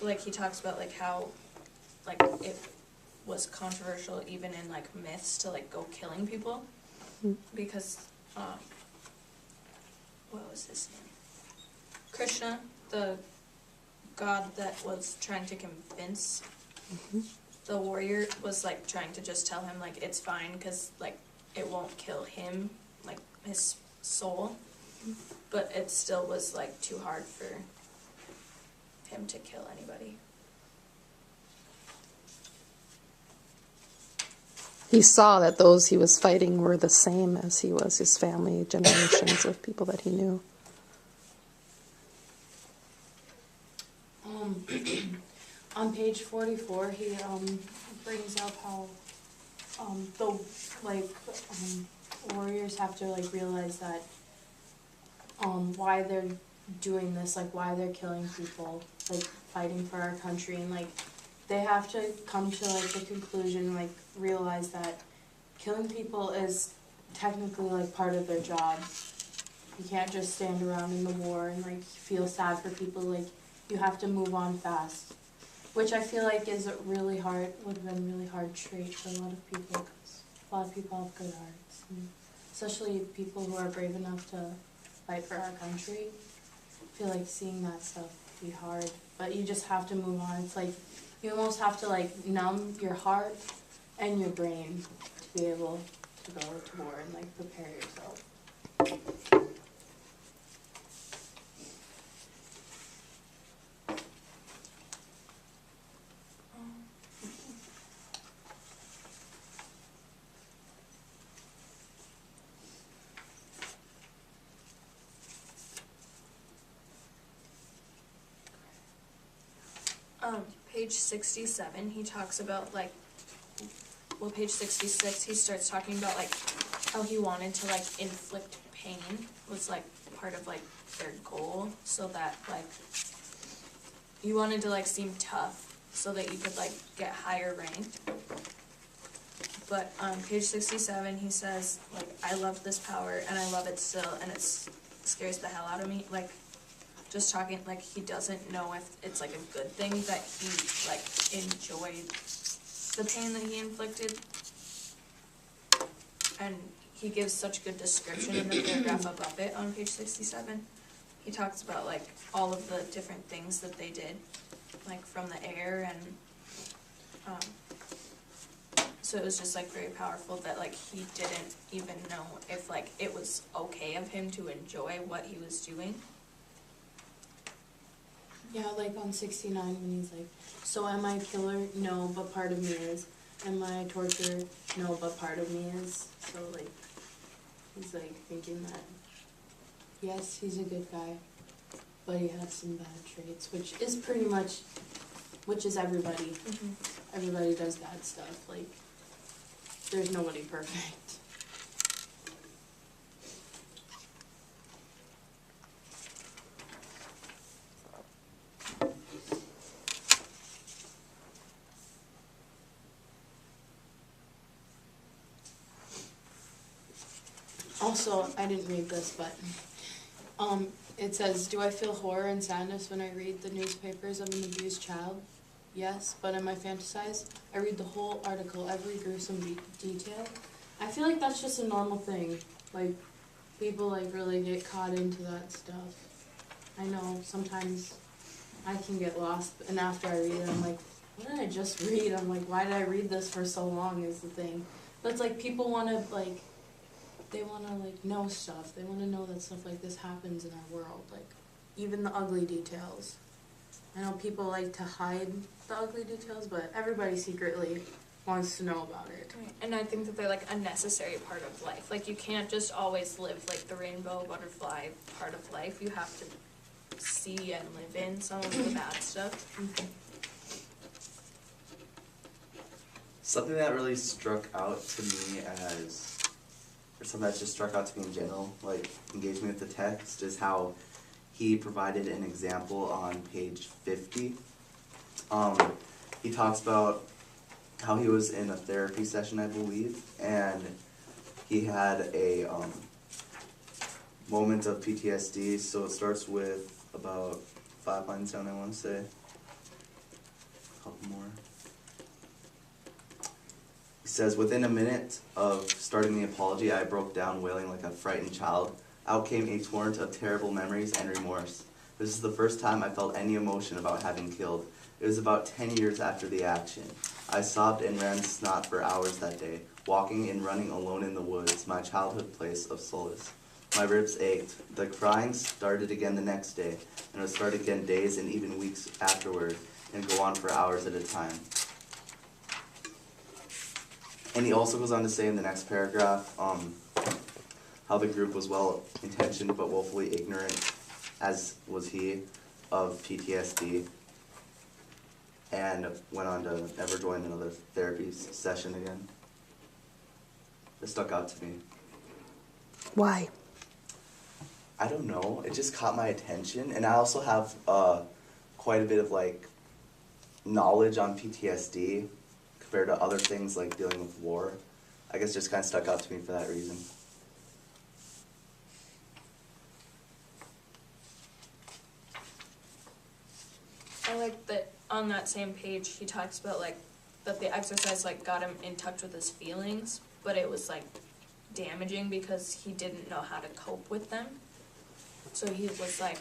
So, like, he talks about, like, how, like, it was controversial even in, like, myths to, like, go killing people. Because, what was his name? Krishna, the god that was trying to convince the warrior, was, like, trying to just tell him, like, it's fine, because, like, it won't kill him, like, his soul. But it still was, like, too hard for him to kill anybody. He saw that those he was fighting were the same as he was, his family, generations of people that he knew. On page 44, he brings up how warriors have to like realize that why they're doing this, like why they're killing people, like fighting for our country, and like they have to come to like the conclusion, like realize that killing people is technically like part of their job. You can't just stand around in the war and like feel sad for people. Like you have to move on fast, which I feel like is really hard. Would have been a really hard trait for a lot of people, because a lot of people have good hearts, and especially people who are brave enough to fight for our country. I feel like seeing that stuff would be hard, but you just have to move on. It's like you almost have to like numb your heart and your brain to be able to go to war and like prepare yourself. Page 67, he talks about, like, well, page 66, he starts talking about, like, how he wanted to, like, inflict pain was, like, part of, like, their goal, so that, like, you wanted to, like, seem tough so that you could, like, get higher ranked. But on page 67, he says, like, I love this power, and I love it still, and it scares the hell out of me, like, just talking, like, he doesn't know if it's, like, a good thing that he, like, enjoyed the pain that he inflicted. And he gives such good description in the paragraph above it on page 67. He talks about, like, all of the different things that they did, like, from the air, and, so it was just, like, very powerful that, like, he didn't even know if, like, it was okay of him to enjoy what he was doing. Yeah, like on 69 when he's like, so am I a killer? No, but part of me is. Am I a torturer? No, but part of me is. So like, he's like thinking that, yes, he's a good guy, but he has some bad traits, which is pretty much, which is everybody. Mm-hmm. Everybody does bad stuff, like, there's nobody perfect. Also, I didn't read this, but it says, do I feel horror and sadness when I read the newspapers of an abused child? Yes, but am I fantasized? I read the whole article, every gruesome detail. I feel like that's just a normal thing. Like, people like really get caught into that stuff. I know sometimes I can get lost, and after I read it, I'm like, what did I just read? I'm like, why did I read this for so long is the thing. But it's like people want to like, they want to like know stuff. They want to know that stuff like this happens in our world, like even the ugly details. I know people like to hide the ugly details, but everybody secretly wants to know about it. Right. And I think that they're like a necessary part of life. Like you can't just always live like the rainbow butterfly part of life. You have to see and live in some of the bad stuff. Mm-hmm. Something that really struck out to me as, or something that just struck out to me in general, like engaged me with the text, is how he provided an example on page 50. He talks about how he was in a therapy session, I believe, and he had a moment of PTSD. So it starts with about 5 lines down, I want to say. couple more. He says, within a minute of starting the apology, I broke down wailing like a frightened child. Out came a torrent of terrible memories and remorse. This is the first time I felt any emotion about having killed. It was about 10 years after the action. I sobbed and ran snot for hours that day, walking and running alone in the woods, my childhood place of solace. My ribs ached. The crying started again the next day, and would start again days and even weeks afterward, and go on for hours at a time. And he also goes on to say in the next paragraph, how the group was well-intentioned but woefully ignorant, as was he, of PTSD, and went on to never join another therapy session again. It stuck out to me. Why? I don't know, it just caught my attention, and I also have quite a bit of like knowledge on PTSD compared to other things like dealing with war. I guess it just kind of stuck out to me for that reason. I like that on that same page he talks about like that the exercise like got him in touch with his feelings, but it was like damaging because he didn't know how to cope with them. So he was like,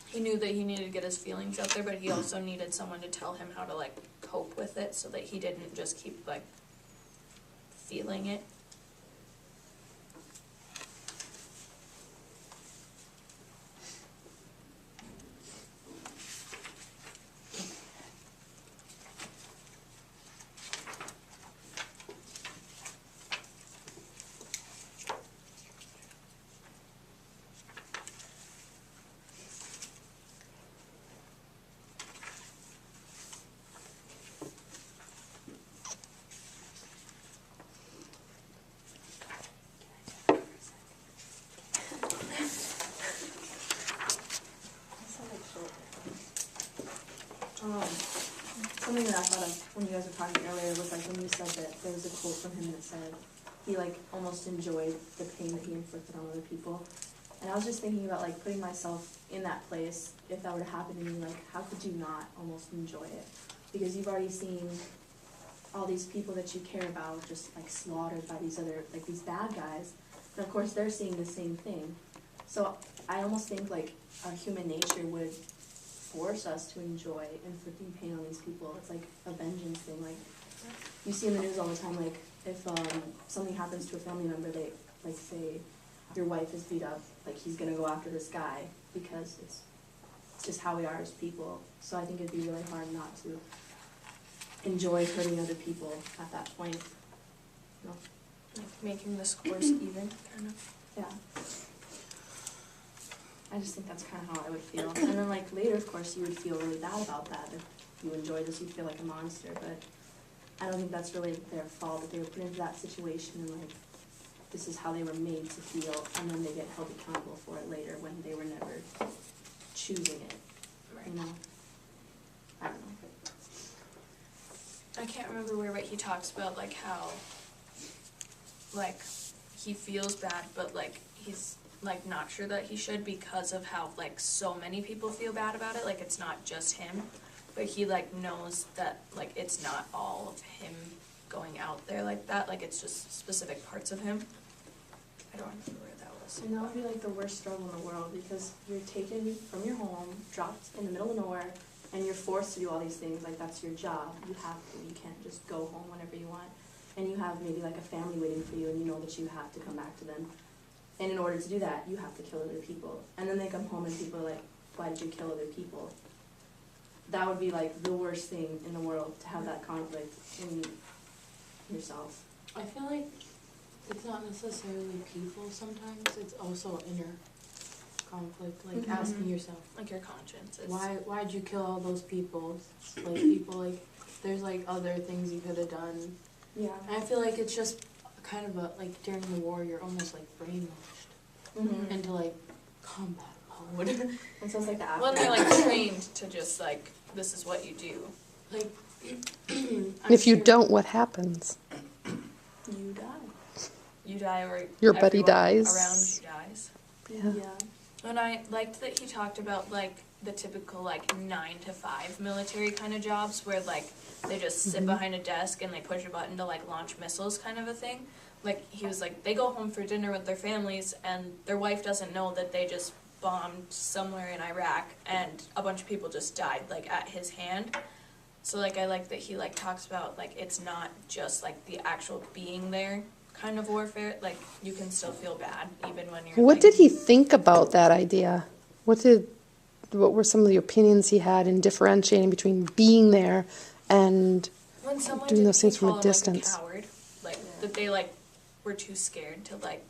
he knew that he needed to get his feelings out there, but he also needed someone to tell him how to like cope with it so that he didn't just keep like feeling it. Something that I thought of when you guys were talking earlier was like when you said that there was a quote from him that said he like almost enjoyed the pain that he inflicted on other people. And I was just thinking about like putting myself in that place, if that were to happen to me, like how could you not almost enjoy it? Because you've already seen all these people that you care about just like slaughtered by these other, like these bad guys. And of course they're seeing the same thing. So I almost think like our human nature would force us to enjoy inflicting pain on these people. It's like a vengeance thing. Like you see in the news all the time, like if something happens to a family member, they like say your wife is beat up, like he's gonna go after this guy because it's just how we are as people. So I think it'd be really hard not to enjoy hurting other people at that point. You know? Like making the scores even, kind of. Yeah. I just think that's kind of how I would feel. And then like later, of course, you would feel really bad about that. If you enjoy this, you'd feel like a monster. But I don't think that's really their fault, that they were put into that situation and like this is how they were made to feel, and then they get held accountable for it later when they were never choosing it. You know? I don't know. I can't remember where, but he talks about like how like he feels bad, but like he's like not sure that he should because of how like so many people feel bad about it. Like it's not just him, but he like knows that like it's not all of him going out there like that. Like it's just specific parts of him. I don't remember where that was. And that would be like the worst struggle in the world because you're taken from your home, dropped in the middle of nowhere, and you're forced to do all these things. Like that's your job. You have to. You can't just go home whenever you want. And you have maybe like a family waiting for you, and you know that you have to come back to them. And in order to do that, you have to kill other people. And then they come home and people are like, why did you kill other people? That would be like the worst thing in the world, to have that conflict in yourself. I feel like it's not necessarily people sometimes, it's also inner conflict, like Mhm. asking yourself, Like your conscience is. why'd you kill all those people? Like people, like, there's like other things you could have done. Yeah. And I feel like it's just kind of a, like during the war, you're almost like brainwashed Mm-hmm. into like combat mode. And so it's like the after. Well, they're like trained to just like, this is what you do. Like, If you don't, what happens? you die. You die or Your buddy everyone dies. around you dies. Yeah. Yeah. And I liked that he talked about like the typical like 9 to 5 military kind of jobs where like they just sit behind a desk and they push a button to like launch missiles kind of a thing. Like he was like they go home for dinner with their families and their wife doesn't know that they just bombed somewhere in Iraq and a bunch of people just died like at his hand. So like I like that he like talks about like it's not just like the actual being there kind of warfare. Like you can still feel bad even when you're What like, did he think about that idea? What were some of the opinions he had in differentiating between being there and when someone doing did those things from a call him, distance? like, a coward, like that they like were too scared to like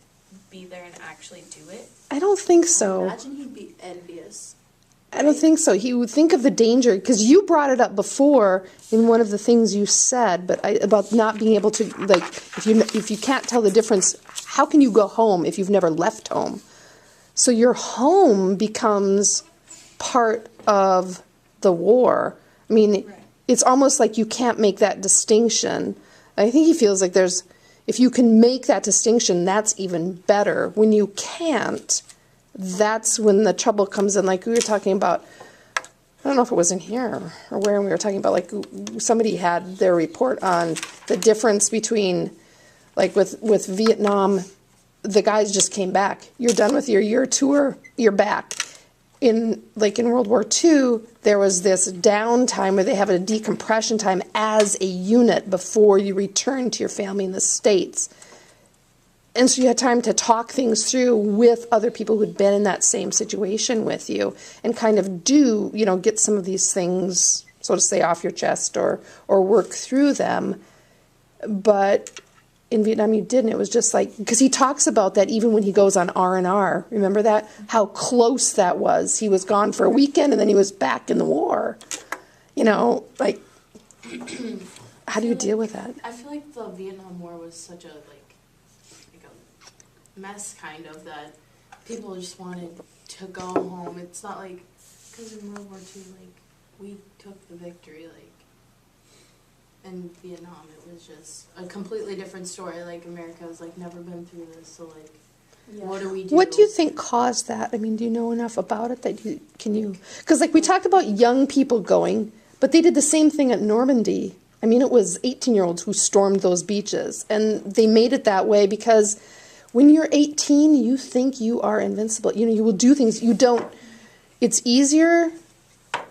be there and actually do it. I don't think I so. imagine he'd be envious. I don't think so. He would think of the danger, because you brought it up before in one of the things you said, but about not being able to, like, if you can't tell the difference, how can you go home if you've never left home? So your home becomes part of the war. I mean, Right. it's almost like you can't make that distinction. I think he feels like if you can make that distinction, that's even better. When you can't, that's when the trouble comes in. Like we were talking about, I don't know if it was in here or where we were talking about, like somebody had their report on the difference between, like with Vietnam, the guys just came back. You're done with your year tour, you're back. In World War II, there was this downtime where they have a decompression time as a unit before you return to your family in the States. And so you had time to talk things through with other people who'd been in that same situation with you and kind of get some of these things, so to say, off your chest or work through them. But in Vietnam you didn't. It was just like, because he talks about that even when he goes on R&R. Remember that? How close that was. He was gone for a weekend and then he was back in the war. Like, how do you deal with that? I feel like the Vietnam War was such a mess, kind of, that people just wanted to go home. It's not like, because in World War II, like, we took the victory, like, in Vietnam, it was just a completely different story. Like, America has, like, never been through this, so, like, what do we do? What do you think caused that? I mean, do you know enough about it that because like we talked about young people going, but they did the same thing at Normandy. I mean, it was 18-year-olds who stormed those beaches, and they made it that way because when you're 18, you think you are invincible. You will do things you don't. It's easier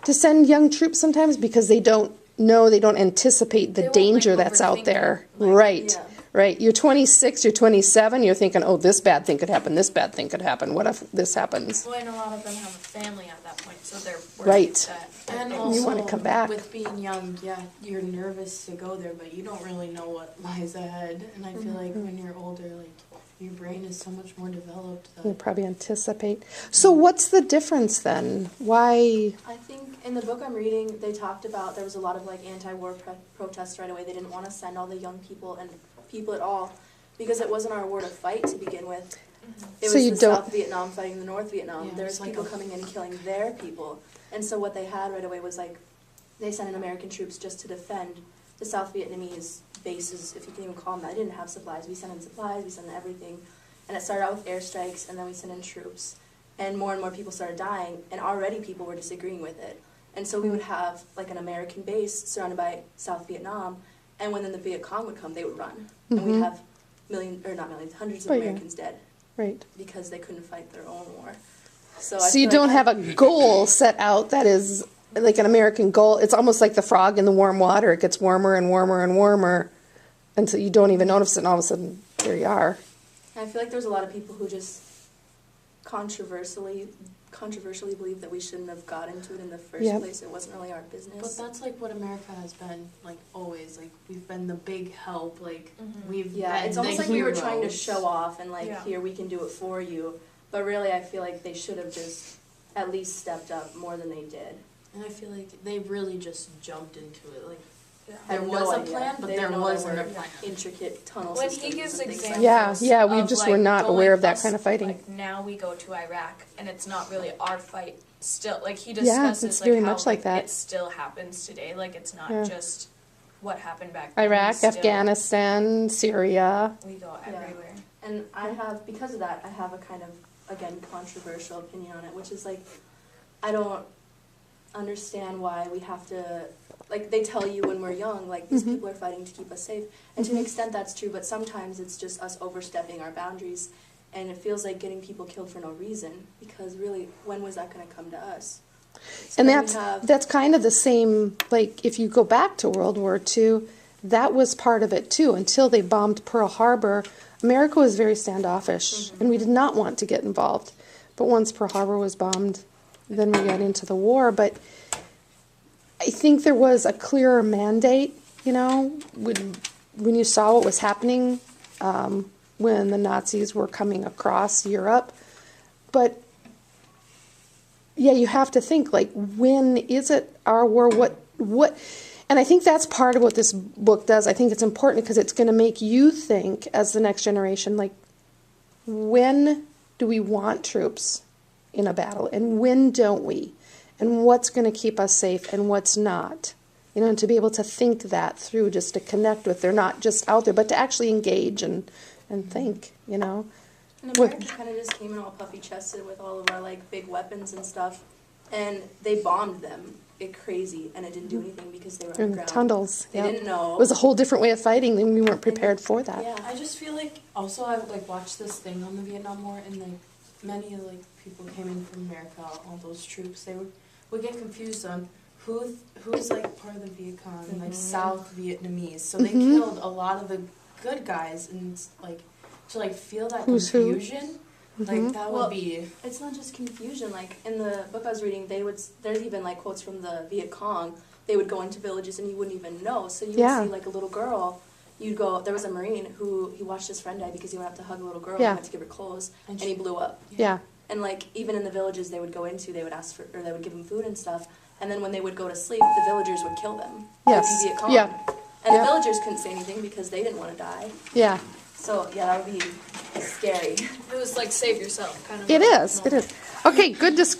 to send young troops sometimes because they don't anticipate the They won't, danger like, that's out overthink there. it. Like, Right. yeah. Right. You're 26, you're 27, you're thinking, oh, this bad thing could happen, this bad thing could happen. What if this happens? Well, and a lot of them have a family at that point, so they're worried Right. that And they also, You wanna come back. with being young, yeah, you're nervous to go there, but you don't really know what lies ahead. And I feel like when you're older, like, your brain is so much more developed You that probably anticipate. So what's the difference then? Why? I think in the book I'm reading, they talked about there was a lot of like anti-war protests right away. They didn't want to send all the young people and people at all because it wasn't our war to fight to begin with. It So was you the don't- South Vietnam fighting the North Vietnam. Yeah, There's it's like people a- coming in and killing their people. And so what they had right away was like they sent in American troops just to defend the South Vietnamese bases, if you can even call them that. They didn't have supplies. We sent in supplies, we sent in everything. And it started out with airstrikes, and then we sent in troops. And more people started dying, and already people were disagreeing with it. And so we would have like an American base surrounded by South Vietnam, and when then the Viet Cong would come, they would run. And we'd have hundreds of Oh, yeah. Americans dead Right. because they couldn't fight their own war. So, So you don't have a goal set out that is like an American goal. It's almost like the frog in the warm water. It gets warmer and warmer and warmer until you don't even notice it, and all of a sudden, there you are. I feel like there's a lot of people who just controversially believe that we shouldn't have got into it in the first Yep. place. It wasn't really our business. But that's like what America has been, like, always. Like, we've been the big help. Like, we've Yeah, been it's almost the like we were trying to heroes. show off and like, Yeah. here, we can do it for you. But really, I feel like they should have just at least stepped up more than they did. And I feel like they really just jumped into it. Like, I there have was no a idea. plan, but They there didn't know wasn't there a were plan. Intricate tunnel When systems he gives and things like examples, Yeah, we of, just like, were not going aware of that us, kind of fighting. Like now we go to Iraq, and it's not really our fight. Still, like he Yeah, discusses, it's like very how much like that. it still happens today. Like it's not Yeah. just what happened back then. Iraq, Still, Afghanistan, Syria. We go Yeah. everywhere. And I have, because of that, I have a kind of, again, controversial opinion on it, which is like, I don't understand why we have to, like, they tell you when we're young, like, these people are fighting to keep us safe. And to an extent, that's true, but sometimes it's just us overstepping our boundaries. And it feels like getting people killed for no reason, because really, when was that going to come to us? So And then we have- that's kind of the same, like, if you go back to World War II, that was part of it too. Until they bombed Pearl Harbor, America was very standoffish, and we did not want to get involved. But once Pearl Harbor was bombed, then we got into the war. But I think there was a clearer mandate, you know, when you saw what was happening when the Nazis were coming across Europe. But yeah, you have to think, like, when is it our war? What? And I think that's part of what this book does. I think it's important because it's going to make you think, as the next generation, like, when do we want troops in a battle, and when don't we? And what's going to keep us safe and what's not? You know, and to be able to think that through, just to connect with, they're not just out there, but to actually engage and think, you know. And America kind of just came in all puffy-chested with all of our, like, big weapons and stuff, and they bombed them crazy, and it didn't do anything because they were In underground. tunnels. They Yep. didn't know. It was a whole different way of fighting, and we weren't prepared for that. Yeah. I just feel like also I like watched this thing on the Vietnam War, and like many like people came in from America, all those troops, they would get confused on who's like part of the Viet Cong, like South Vietnamese. So they killed a lot of the good guys, and like to like feel that Who's who? confusion, like that Well, would be. It's not just confusion. Like, in the book I was reading, there's even, like, quotes from the Viet Cong. They would go into villages and you wouldn't even know. So you Yeah. would see, like, a little girl. There was a Marine who, he watched his friend die because he went up to hug a little girl Yeah. and went to give her clothes, And and he blew up. Yeah. And, like, even in the villages they would go into, they would ask for, or they would give them food and stuff. And then when they would go to sleep, the villagers would kill them. Yes. Like the Viet Cong. Yeah. And Yeah. the villagers couldn't say anything because they didn't want to die. Yeah. So, yeah, that would be scary. It was like save yourself kind of. It is. It is. Okay, good discussion.